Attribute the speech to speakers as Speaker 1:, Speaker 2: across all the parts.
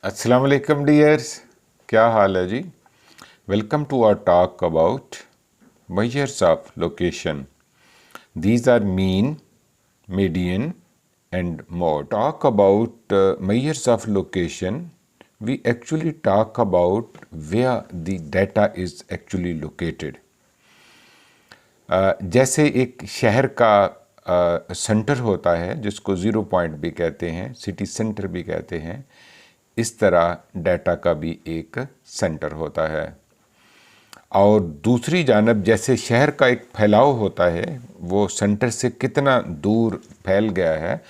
Speaker 1: अस्सलाम वालेकुम डियर्स, क्या हाल है जी। Welcome to our talk about measures of location. These are mean, median and mode. Talk about measures of location. We actually talk about where the data is actually located. जैसे एक शहर का सेंटर होता है जिसको ज़ीरो पॉइंट भी कहते हैं, सिटी सेंटर भी कहते हैं, इस तरह डाटा का भी एक सेंटर होता है। और दूसरी जानब जैसे शहर का एक फैलाव होता है, वो सेंटर से कितना दूर फैल गया है।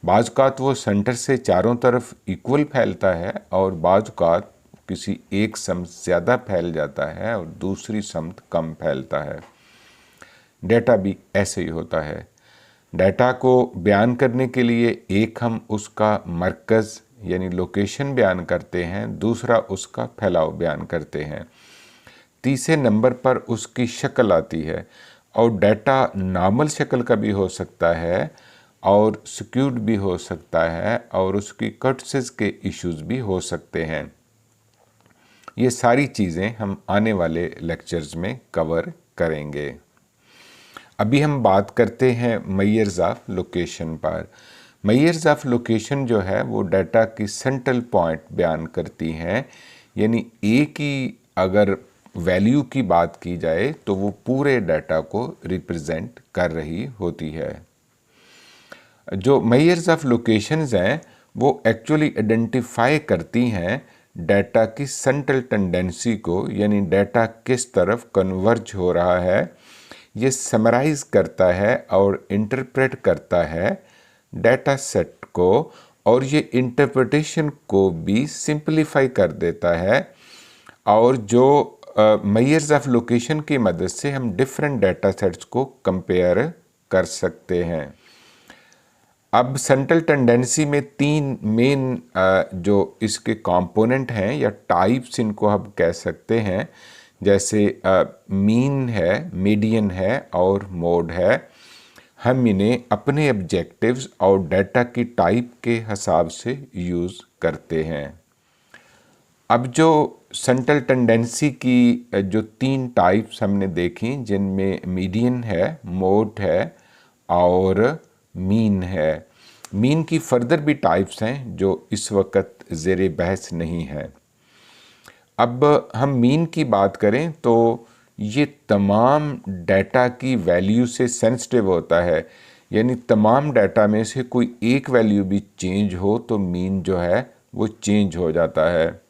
Speaker 1: बाज़-औक़ात वो सेंटर से चारों तरफ इक्वल फैलता है और बाज़-औक़ात किसी एक समत ज़्यादा फैल जाता है और दूसरी समत कम फैलता है। डाटा भी ऐसे ही होता है। डाटा को बयान करने के लिए एक हम उसका मरकज़ यानी लोकेशन बयान करते हैं, दूसरा उसका फैलाव बयान करते हैं, तीसरे नंबर पर उसकी शक्ल आती है। और डाटा नॉर्मल शक्ल का भी हो सकता है और स्क्यूड भी हो सकता है और उसकी कटसेस के इश्यूज़ भी हो सकते हैं। ये सारी चीज़ें हम आने वाले लेक्चर्स में कवर करेंगे। अभी हम बात करते हैं मेजर्स ऑफ लोकेशन पर। मेजर्स ऑफ लोकेशन जो है वो डाटा की सेंट्रल पॉइंट बयान करती हैं, यानी ए की अगर वैल्यू की बात की जाए तो वो पूरे डाटा को रिप्रेजेंट कर रही होती है। जो मेजर्स ऑफ लोकेशंस हैं वो एक्चुअली आइडेंटिफाई करती हैं डाटा की सेंट्रल टेंडेंसी को, यानी डाटा किस तरफ कन्वर्ज हो रहा है। ये समराइज़ करता है और इंटरप्रेट करता है डाटा सेट को, और ये इंटरप्रिटेशन को भी सिंपलीफाई कर देता है। और जो मेजर्स ऑफ लोकेशन की मदद से हम डिफरेंट डाटा सेट्स को कंपेयर कर सकते हैं। अब सेंट्रल टेंडेंसी में तीन मेन जो इसके कंपोनेंट हैं या टाइप्स इनको हम कह सकते हैं, जैसे मीन है, मीडियन है और मोड है। हम इन्हें अपने ऑब्जेक्टिव्स और डाटा की टाइप के हिसाब से यूज़ करते हैं। अब जो सेंट्रल टेंडेंसी की जो तीन टाइप्स हमने देखी, जिनमें मीडियन है, मोड है और मीन है। मीन की फर्दर भी टाइप्स हैं जो इस वक्त ज़ेरे बहस नहीं है। अब हम मीन की बात करें तो ये तमाम डाटा की वैल्यू से सेंसिटिव होता है, यानी तमाम डाटा में से कोई एक वैल्यू भी चेंज हो तो मीन जो है वो चेंज हो जाता है।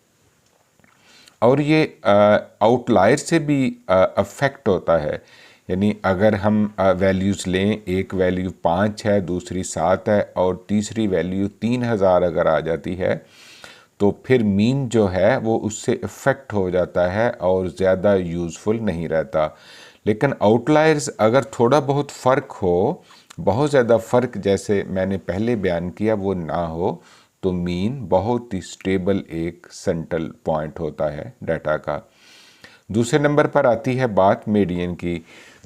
Speaker 1: और ये आउटलायर से भी अफेक्ट होता है, यानी अगर हम वैल्यूज़ लें, एक वैल्यू 5 है, दूसरी 7 है और तीसरी वैल्यू 3000 अगर आ जाती है तो फिर मीन जो है वो उससे इफ़ेक्ट हो जाता है और ज़्यादा यूज़फुल नहीं रहता। लेकिन आउटलायर्स अगर थोड़ा बहुत फ़र्क हो, बहुत ज़्यादा फ़र्क जैसे मैंने पहले बयान किया वो ना हो, तो मीन बहुत ही स्टेबल एक सेंट्रल पॉइंट होता है डाटा का। दूसरे नंबर पर आती है बात मीडियन की।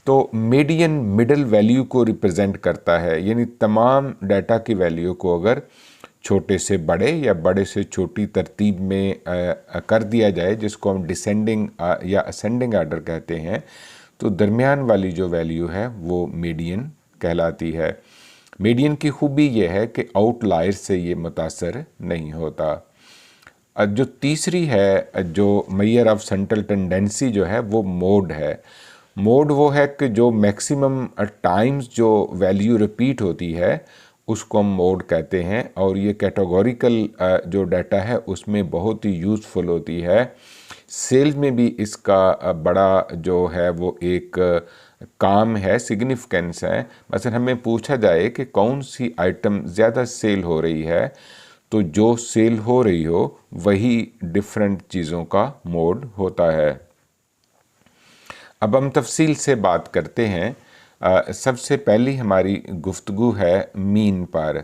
Speaker 1: तो मीडियन मिडल वैल्यू को रिप्रेजेंट करता है, यानी तमाम डाटा की वैल्यू को अगर छोटे से बड़े या बड़े से छोटी तरतीब में कर दिया जाए, जिसको हम डिसेंडिंग या असेंडिंग आर्डर कहते हैं, तो दरमियान वाली जो वैल्यू है वो मीडियन कहलाती है। मीडियन की खूबी ये है कि आउटलायर से ये मुतासर नहीं होता। जो तीसरी है जो मेजर ऑफ सेंट्रल टेंडेंसी जो है वो मोड है। मोड वो है कि जो मैक्सिमम टाइम्स जो वैल्यू रिपीट होती है उसको हम मोड कहते हैं, और ये कैटेगोरिकल जो डाटा है उसमें बहुत ही यूज़फुल होती है। सेल्स में भी इसका बड़ा जो है वो एक काम है, सिग्निफिकेंस है। मसलन हमें पूछा जाए कि कौन सी आइटम ज़्यादा सेल हो रही है, तो जो सेल हो रही हो वही डिफरेंट चीज़ों का मोड होता है। अब हम तफसील से बात करते हैं। सबसे पहली हमारी गुफ्तगू है मीन पर,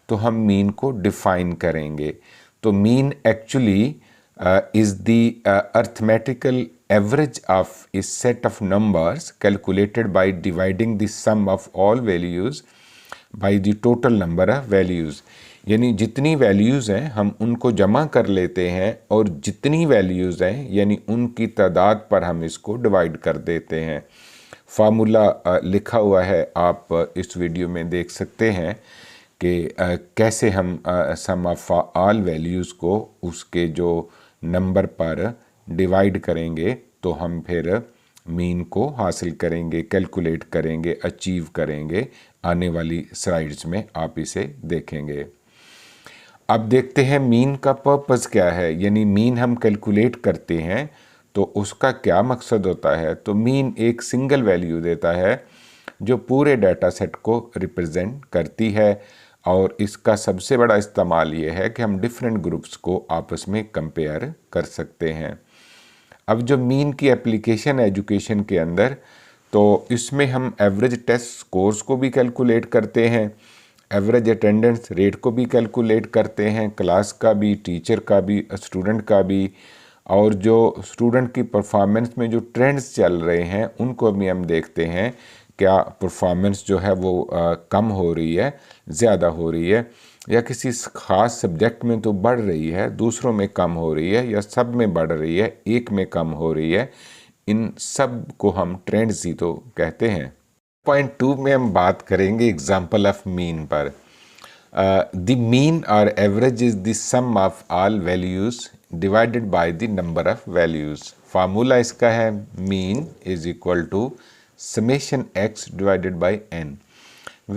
Speaker 1: तो हम मीन को डिफ़ाइन करेंगे। तो mean actually is the arithmetical average of a set of numbers calculated by dividing the sum of all values by the total number of values। यानी जितनी वैल्यूज़ हैं हम उनको जमा कर लेते हैं और जितनी वैल्यूज़ हैं यानी उनकी तादाद पर हम इसको डिवाइड कर देते हैं। फार्मूला लिखा हुआ है, आप इस वीडियो में देख सकते हैं कि कैसे हम सम ऑफ ऑल वैल्यूज़ को उसके जो नंबर पर डिवाइड करेंगे तो हम फिर मीन को हासिल करेंगे, कैलकुलेट करेंगे, अचीव करेंगे। आने वाली स्लाइड्स में आप इसे देखेंगे। अब देखते हैं मीन का पर्पस क्या है, यानी मीन हम कैलकुलेट करते हैं तो उसका क्या मकसद होता है। तो मीन एक सिंगल वैल्यू देता है जो पूरे डाटा सेट को रिप्रेजेंट करती है और इसका सबसे बड़ा इस्तेमाल ये है कि हम डिफरेंट ग्रुप्स को आपस में कंपेयर कर सकते हैं। अब जो मीन की एप्लीकेशन है एजुकेशन के अंदर, तो इसमें हम एवरेज टेस्ट स्कोर्स को भी कैलकुलेट करते हैं, एवरेज अटेंडेंस रेट को भी कैलकुलेट करते हैं, क्लास का भी, टीचर का भी, स्टूडेंट का भी, और जो स्टूडेंट की परफॉर्मेंस में जो ट्रेंड्स चल रहे हैं उनको भी हम देखते हैं। क्या परफॉर्मेंस जो है वो कम हो रही है, ज़्यादा हो रही है, या किसी ख़ास सब्जेक्ट में तो बढ़ रही है, दूसरों में कम हो रही है, या सब में बढ़ रही है, एक में कम हो रही है। इन सब को हम ट्रेंड्स ही तो कहते हैं। पॉइंट 2 में हम बात करेंगे एग्जाम्पल ऑफ मीन पर। द मीन और average is the sum of all values divided by the number of values. Formula इसका है mean is equal to summation x divided by n,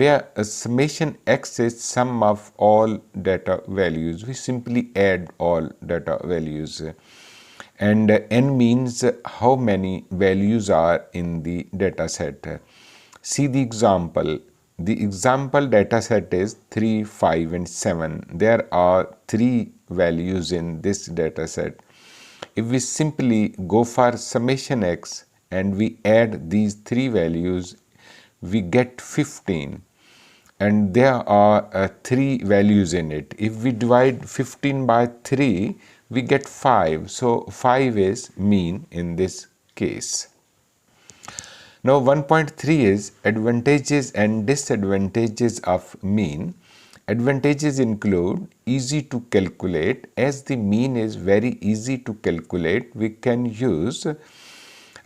Speaker 1: where summation x is sum of all data values. We simply add all data values, and n means how many values are in the data set. See the example. The example data set is 3, 5 and 7. There are 3 values in this data set. If we simply go for summation x and we add these 3 values, we get 15, and there are 3 values in it. If we divide 15 by 3, we get 5. So 5 is mean in this case. Now 1.3 is advantages and disadvantages of mean. Advantages include easy to calculate. As the mean is very easy to calculate, we can use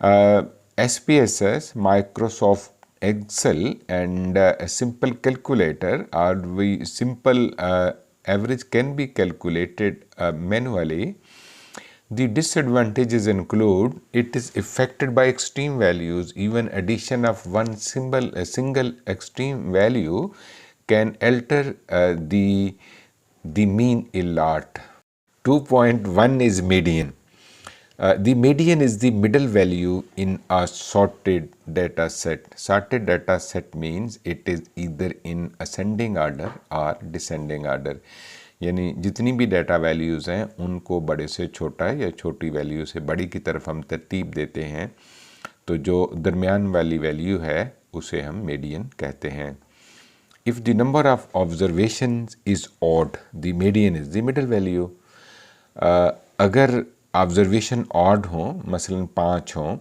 Speaker 1: SPSS, Microsoft Excel, and a simple calculator, or we simple average can be calculated manually. The disadvantages include it is affected by extreme values. Even addition of a single extreme value can alter the mean a lot. 2.1 is median. The median is the middle value in a sorted data set. Sorted data set means it is either in ascending order or descending order. यानी जितनी भी data values हैं उनको बड़े से छोटा या छोटी वैल्यू से बड़ी की तरफ हम तरतीब देते हैं, तो जो दरमियान वाली वैल्यू है उसे हम मीडियन कहते हैं। If the number of observations is odd, the median is the middle value. अगर ऑब्जर्वेशन ऑड हों, मसलन 5 हों,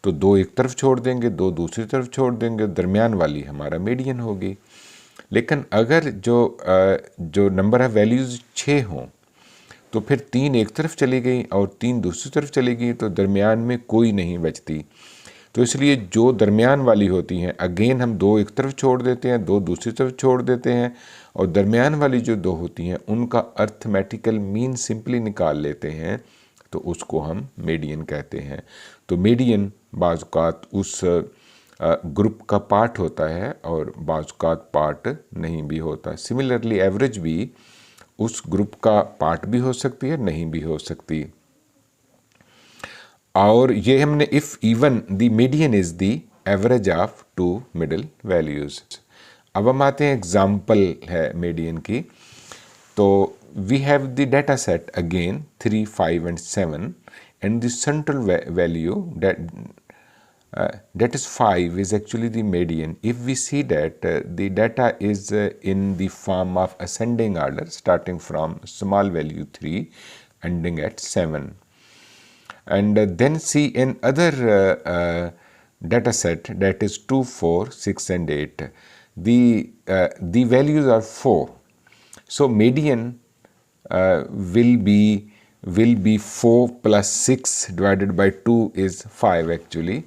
Speaker 1: तो 2 एक तरफ छोड़ देंगे, 2 दूसरी तरफ छोड़ देंगे, दरमियान वाली हमारा मीडियन होगी। लेकिन अगर जो नंबर ऑफ वैल्यूज़ 6 हों तो फिर 3 एक तरफ चली गई और 3 दूसरी तरफ चली गई, तो दरमियान में कोई नहीं बचती। तो इसलिए जो दरमियान वाली होती हैं, अगेन हम 2 एक तरफ छोड़ देते हैं, 2 दूसरी तरफ छोड़ देते हैं, और दरमियान वाली जो 2 होती हैं उनका अर्थमेटिकल मीन सिंपली निकाल लेते हैं, तो उसको हम मीडियन कहते हैं। तो मीडियन बाज़ात उस ग्रुप का पार्ट होता है और बाज़ात पार्ट नहीं भी होता। सिमिलरली एवरेज भी उस ग्रुप का पार्ट भी हो सकती है, नहीं भी हो सकती। और ये हमने if even the median is the average of 2 middle values. अब हम आते हैं एग्जाम्पल है मीडियन की। तो we have the data set again 3, 5 and 7, and the central value that is 5 is actually the median. If we see that the data is in the form of ascending order starting from small value 3 ending at 7, and then see in other data set that is 2, 4, 6 and 8, the values are 4. So median will be 4 plus 6 divided by 2 is 5 actually.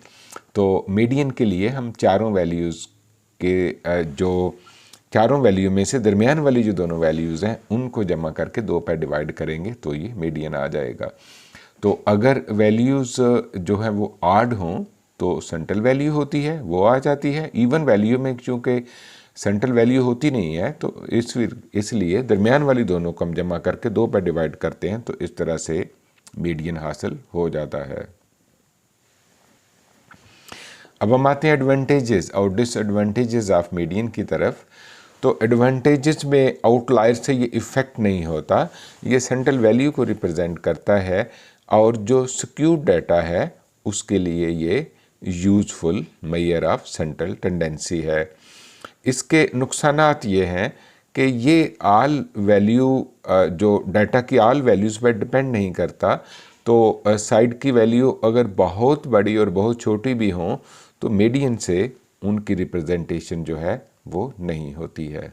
Speaker 1: तो median के लिए हम चारों values के जो चारों value में से दरमियान वाली जो दोनों वैल्यूज़ हैं उनको जमा करके 2 पर डिवाइड करेंगे तो ये मीडियन आ जाएगा। तो अगर वैल्यूज़ जो है वो आड हों तो सेंट्रल वैल्यू होती है वो आ जाती है। इवन वैल्यू में चूँकि सेंट्रल वैल्यू होती नहीं है तो इसलिए दरमियान वाली दोनों को हम जमा करके 2 पर डिवाइड करते हैं तो इस तरह से मीडियन हासिल हो जाता है। अब हम आते हैं एडवांटेजेस और डिसएडवांटेजेस ऑफ मीडियन की तरफ। तो एडवांटेजेस में आउटलायर से ये इफ़ेक्ट नहीं होता, ये सेंट्रल वैल्यू को रिप्रेजेंट करता है और जो स्क्यूड डाटा है उसके लिए ये useful measure of central tendency है। इसके नुकसानात ये हैं कि ये आल वैल्यू जो डाटा की आल वैल्यूज़ पर डिपेंड नहीं करता। तो साइड की वैल्यू अगर बहुत बड़ी और बहुत छोटी भी हों तो मीडियन से उनकी रिप्रेजेंटेशन जो है वो नहीं होती है।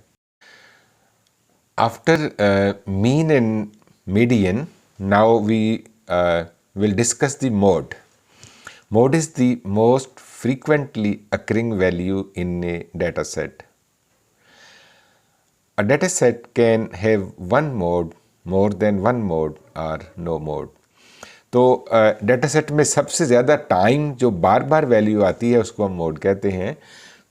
Speaker 1: After mean and median now we will discuss the mode. Mode is the most frequently occurring value in a data set. A data set can have one mode, more than one mode or no mode. तो data set में सबसे ज़्यादा time जो बार बार value आती है उसको हम mode कहते हैं।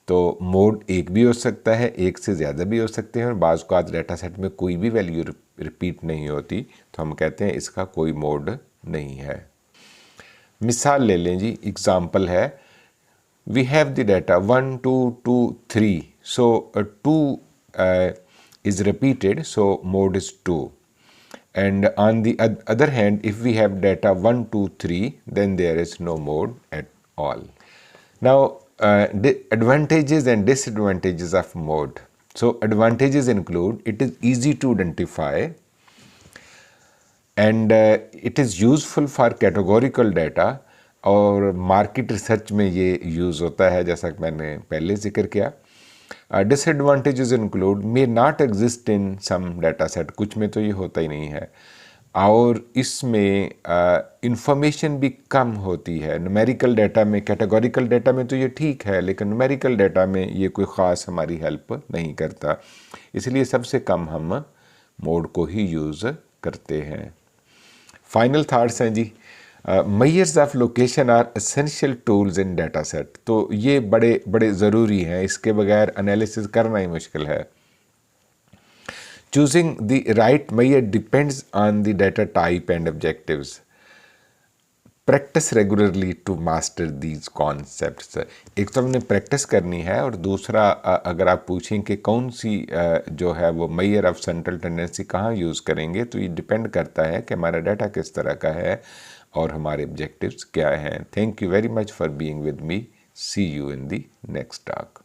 Speaker 1: तो मोड एक भी हो सकता है, एक से ज़्यादा भी हो सकते हैं और बाज़ को आज डेटा सेट में कोई भी वैल्यू रिपीट नहीं होती तो हम कहते हैं इसका कोई मोड नहीं है। मिसाल ले लें जी, एग्ज़ाम्पल है we have the data 1 2 2 3 so 2 is repeated so mode is 2 and on the other hand if we have data 1 2 3 then there is no mode at all. Now the advantages and disadvantages of mode. So advantages include it is easy to identify and it is useful for categorical data और market research में ये use होता है जैसा कि मैंने पहले जिक्र किया। Disadvantages include may not exist in some data set, कुछ में तो ये होता ही नहीं है और इसमें इंफॉर्मेशन भी कम होती है। न्यूमेरिकल डाटा में, कैटेगोरिकल डाटा में तो ये ठीक है लेकिन न्यूमेरिकल डाटा में ये कोई ख़ास हमारी हेल्प नहीं करता, इसलिए सबसे कम हम मोड को ही यूज़ करते हैं। फाइनल थाट्स हैं जी, measures of location are essential tools in data set. तो ये बड़े बड़े ज़रूरी हैं, इसके बगैर एनालिसिस करना ही मुश्किल है। Choosing the right measure depends on the data type and objectives. Practice regularly to master these concepts. एक तो हमने प्रैक्टिस करनी है और दूसरा अगर आप पूछें कि कौन सी जो है वो मेजर ऑफ सेंट्रल टेंडेंसी कहाँ यूज़ करेंगे तो ये डिपेंड करता है कि हमारा डाटा किस तरह का है और हमारे ऑब्जेक्टिव्स क्या हैं। Thank you very much for being with me. See you in the next talk.